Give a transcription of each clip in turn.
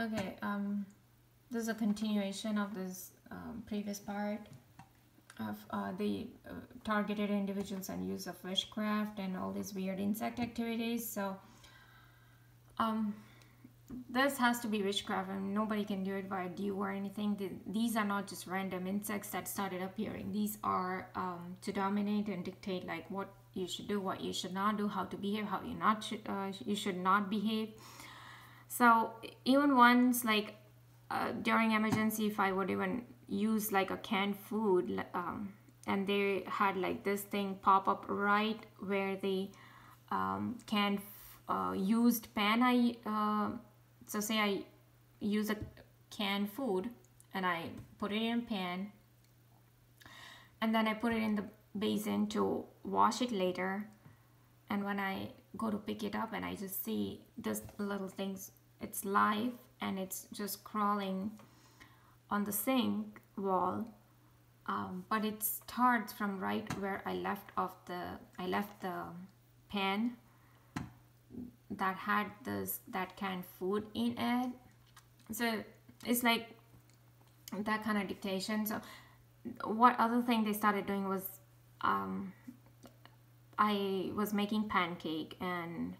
Okay, this is a continuation of this previous part of the targeted individuals and use of witchcraft and all these weird insect activities. So um, this has to be witchcraft, and nobody can do it via dew or anything. These are not just random insects that started appearing. These are to dominate and dictate like what you should do, what you should not do, how to behave, how you should not behave. So even once, like during emergency, if I would even use like a canned food, and they had like this thing pop up right where the canned used pan so say I use a canned food and I put it in a pan and then I put it in the basin to wash it later, and when I go to pick it up and I just see this little things, it's live and it's just crawling on the sink wall, but it starts from right where I left the pan that had that canned food in it. So it's like that kind of dictation. So what other thing they started doing was I was making pancake, and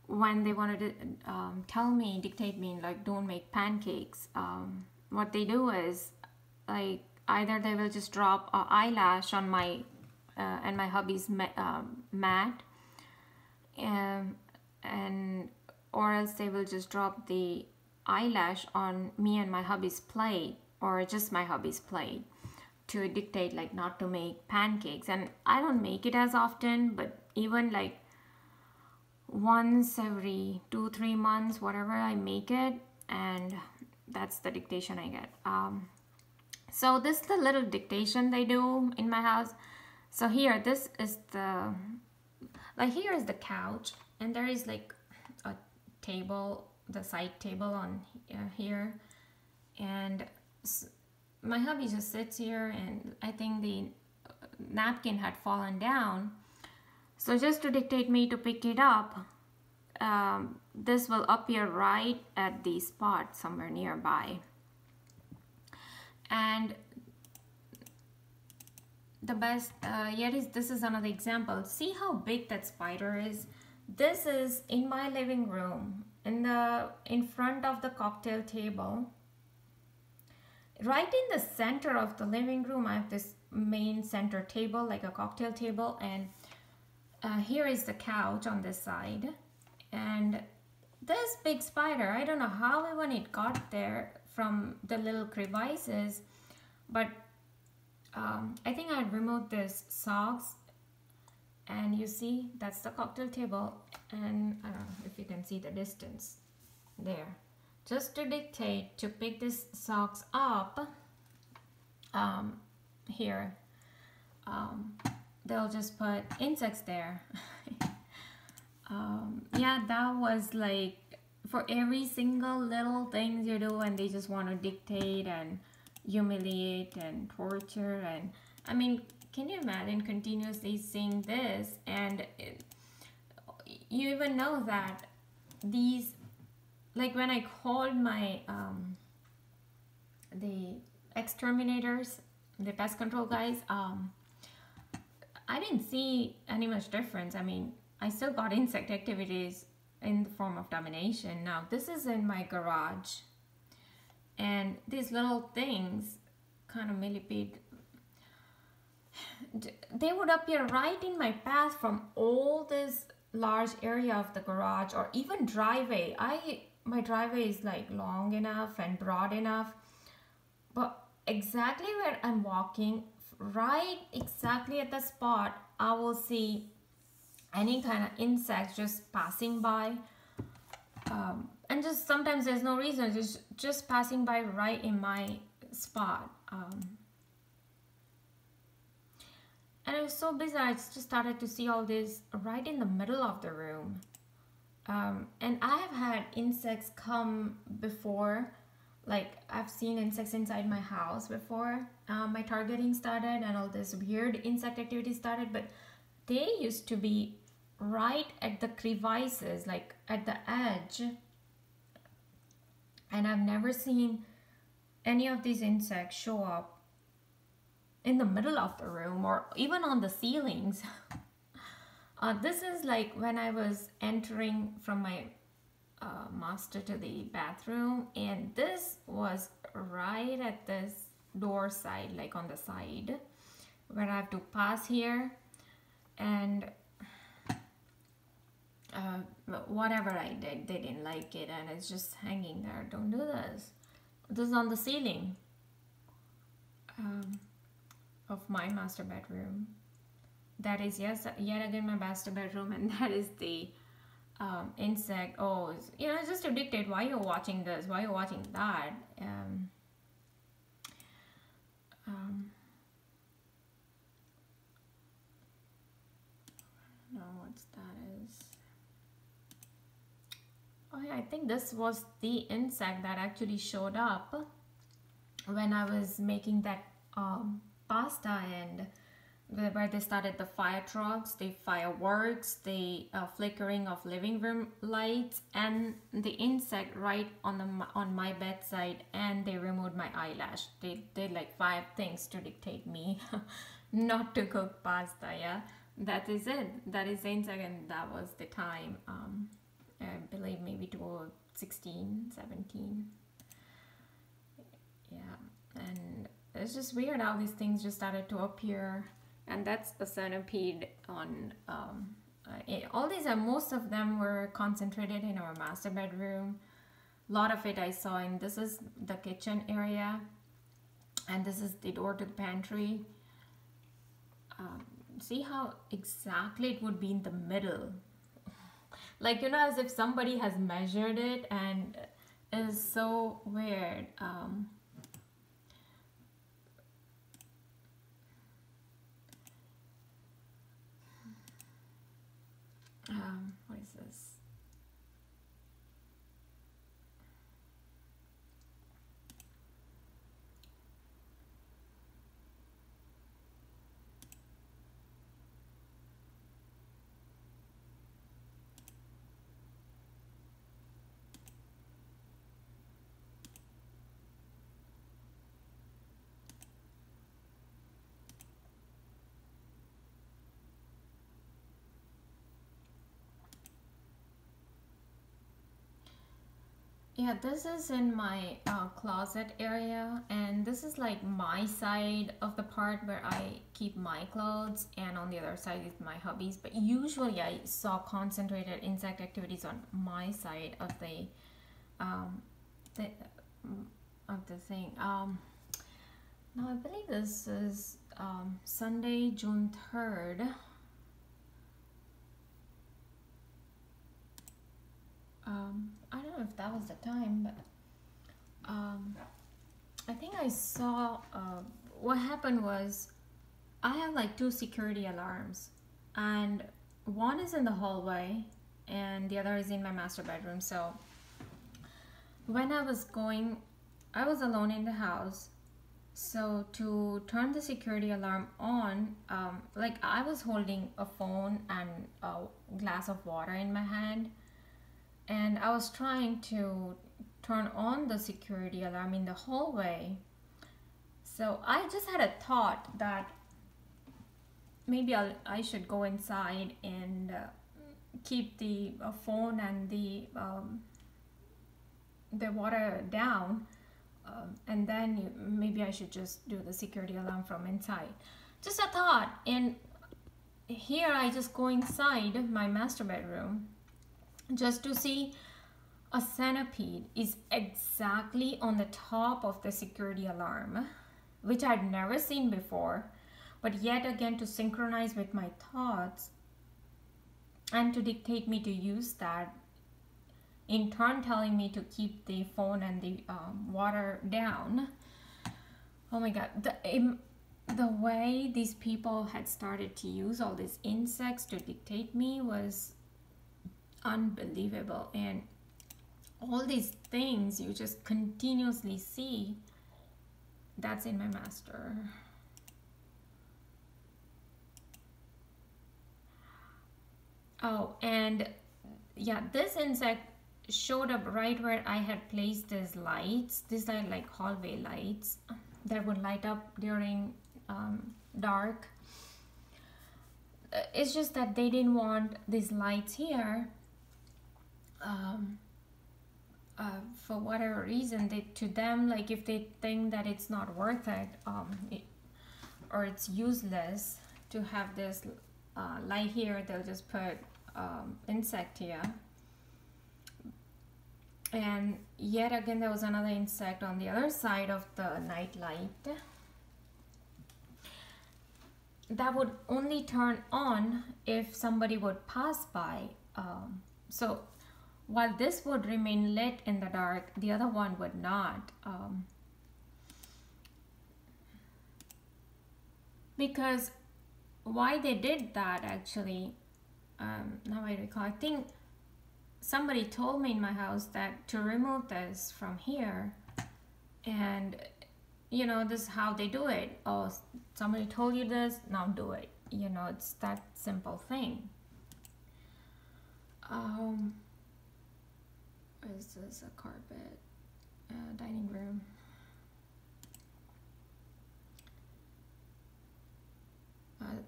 when they wanted to dictate me like don't make pancakes, what they do is like either they will just drop an eyelash on my and my hubby's mat, and or else they will just drop the eyelash on me and my hubby's plate, or just my hubby's plate, to dictate like not to make pancakes. And I don't make it as often, but even like once every 2-3 months, whatever, I make it, and that's the dictation I get. So this is the little dictation they do in my house. So here, this is the, like here is the couch, and there is like a table, the side table on here, and my hubby just sits here, and I think the napkin had fallen down. So just to dictate me to pick it up, this will appear right at the spot somewhere nearby. And the best yet is, this is another example. See how big that spider is? This is in my living room, in front of the cocktail table. Right in the center of the living room, I have this main center table, like a cocktail table, and here is the couch on this side. And this big spider, I don't know how even it got there from the little crevices, but I think I had removed this socks, and you see that's the cocktail table, and I don't know if you can see the distance there. Just to dictate to pick these socks up, here, they'll just put insects there. Yeah, that was like for every single little things you do, and they just want to dictate and humiliate and torture. And I mean, can you imagine continuously seeing this? And you even know that these, like when I called my the exterminators, the pest control guys, I didn't see any much difference. I mean, I still got insect activities in the form of domination. Now this is in my garage, and these little things kind of millipede, they would appear right in my path from all this large area of the garage, or even driveway. My driveway is like long enough and broad enough, but exactly where I'm walking, right exactly at the spot, I will see any kind of insects just passing by, and just sometimes there's no reason, just passing by right in my spot. And it was so bizarre. I just started to see all this right in the middle of the room. And I have had insects come before, like I've seen insects inside my house before my targeting started and all this weird insect activity started, but they used to be right at the crevices, like at the edge And I've never seen any of these insects show up in the middle of the room or even on the ceilings. This is like when I was entering from my master to the bathroom, and this was right at this door side, like on the side where I have to pass here, and whatever I did, they didn't like it, and it's just hanging there. Don't do this. This is on the ceiling of my master bedroom. That is, yes, yet again my master bedroom, and that is the insect. Oh, you know, just to dictate why you're watching this, why you're watching that. No, what's that is. Oh yeah, I think this was the insect that actually showed up when I was making that pasta, and where they started the fire trucks, the fireworks, the flickering of living room lights, and the insect right on my bedside, and they removed my eyelash. They did like 5 things to dictate me not to cook pasta. Yeah, that is it. That is the insect, and that was the time. I believe maybe 2016, 17. Yeah, and it's just weird how these things just started to appear. And that's a centipede on all these. Most of them were concentrated in our master bedroom. A lot of it I saw in, this is the kitchen area, and this is the door to the pantry. See how exactly it would be in the middle, like, you know, as if somebody has measured it, and it is so weird. What is this? Yeah, this is in my closet area, and this is like my side of the part where I keep my clothes, and on the other side is my hubby's. But usually I saw concentrated insect activities on my side of the thing. Now I believe this is Sunday, June 3rd. I don't know if that was the time, but I think I saw what happened was I have like 2 security alarms, and one is in the hallway and the other is in my master bedroom. So when I was alone in the house. So to turn the security alarm on, like I was holding a phone and a glass of water in my hand, and I was trying to turn on the security alarm in the hallway. So I just had a thought that maybe I should go inside and keep the phone and the water down, and then maybe I should just do the security alarm from inside. Just a thought. And here I just go inside my master bedroom just to see a centipede is exactly on the top of the security alarm, which I'd never seen before. But yet again, to synchronize with my thoughts and to dictate me to use that, in turn telling me to keep the phone and the water down. Oh my god, the way these people had started to use all these insects to dictate me was unbelievable. And all these things you just continuously see, that's in my master. Oh, and yeah, this insect showed up right where I had placed these lights. These are like hallway lights that would light up during dark. It's just that they didn't want these lights here. For whatever reason, to them, like if they think that it's not worth it, or it's useless to have this light here, they'll just put insect here. And yet again, there was another insect on the other side of the night light that would only turn on if somebody would pass by. So while this would remain lit in the dark, the other one would not. Because why they did that, actually, now I recall, I think somebody told me in my house that to remove this from here, and you know, this is how they do it. Oh, somebody told you this, now do it. You know, it's that simple thing. Is this a carpet? Dining room.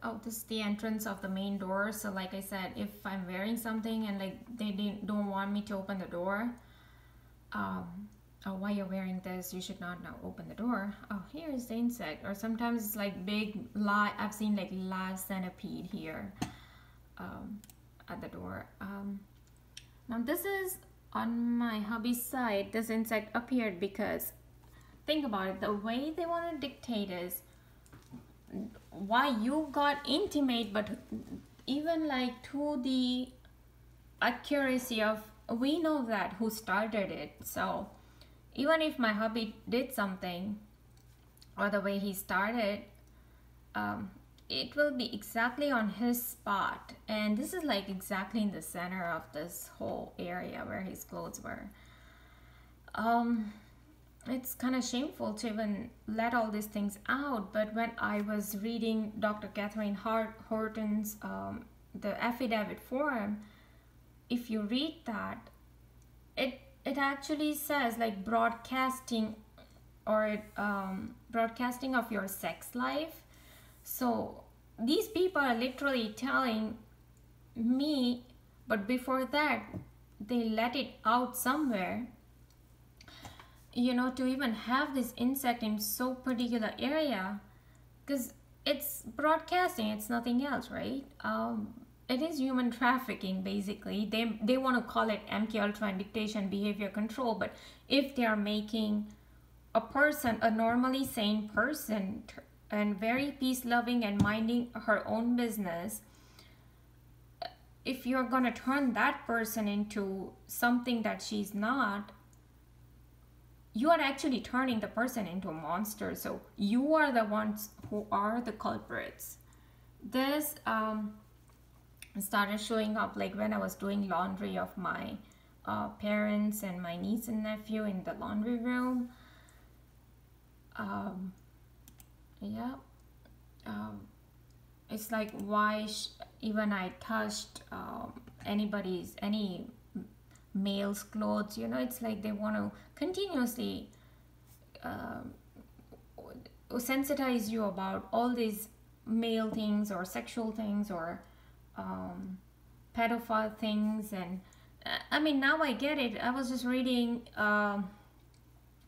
Oh, this is the entrance of the main door. So like I said, if I'm wearing something and like they don't want me to open the door, oh, why you're wearing this, you should not now open the door. Oh, here's the insect. Or sometimes it's like big I've seen like live centipede here at the door. Now this is on my hubby's side. This insect appeared because, think about it, the way they want to dictate is why you got intimate, but even like to the accuracy of, we know that who started it. So even if my hubby did something, or the way he started, it will be exactly on his spot. And this is like exactly in the center of this whole area where his clothes were. It's kind of shameful to even let all these things out, but when I was reading Dr. Catherine Horton's the affidavit form, if you read that, it actually says like broadcasting, or broadcasting of your sex life. So these people are literally telling me, but before that they let it out somewhere, you know, to even have this insect in so particular area, because it's broadcasting, it's nothing else, right? It is human trafficking, basically. They want to call it MK Ultra and dictation behavior control, but if they are making a person, a normally sane person, and very peace loving and minding her own business, if you're gonna turn that person into something that she's not, you are actually turning the person into a monster. So you are the ones who are the culprits. This started showing up like when I was doing laundry of my parents and my niece and nephew in the laundry room. It's like, why even I touched any male's clothes, you know, it's like they want to continuously sensitize you about all these male things or sexual things or pedophile things. And I mean, now I get it. I was just reading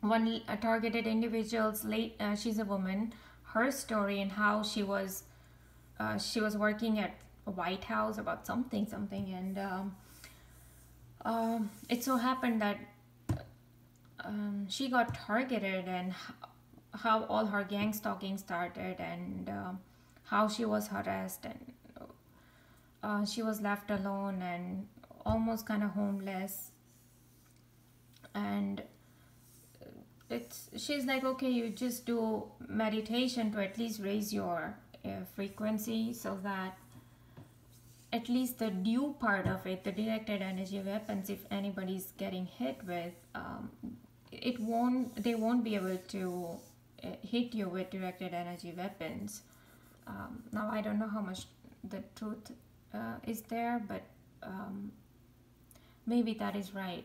one targeted individual's she's a woman, her story, and how she was working at a White House about something, and it so happened that she got targeted, and how all her gang stalking started, and how she was harassed, and she was left alone and almost kind of homeless. And she's like, okay, you just do meditation to at least raise your frequency, so that at least the due part of it, the directed energy weapons, if anybody's getting hit with, they won't be able to hit you with directed energy weapons. Now I don't know how much the truth is there, but maybe that is right.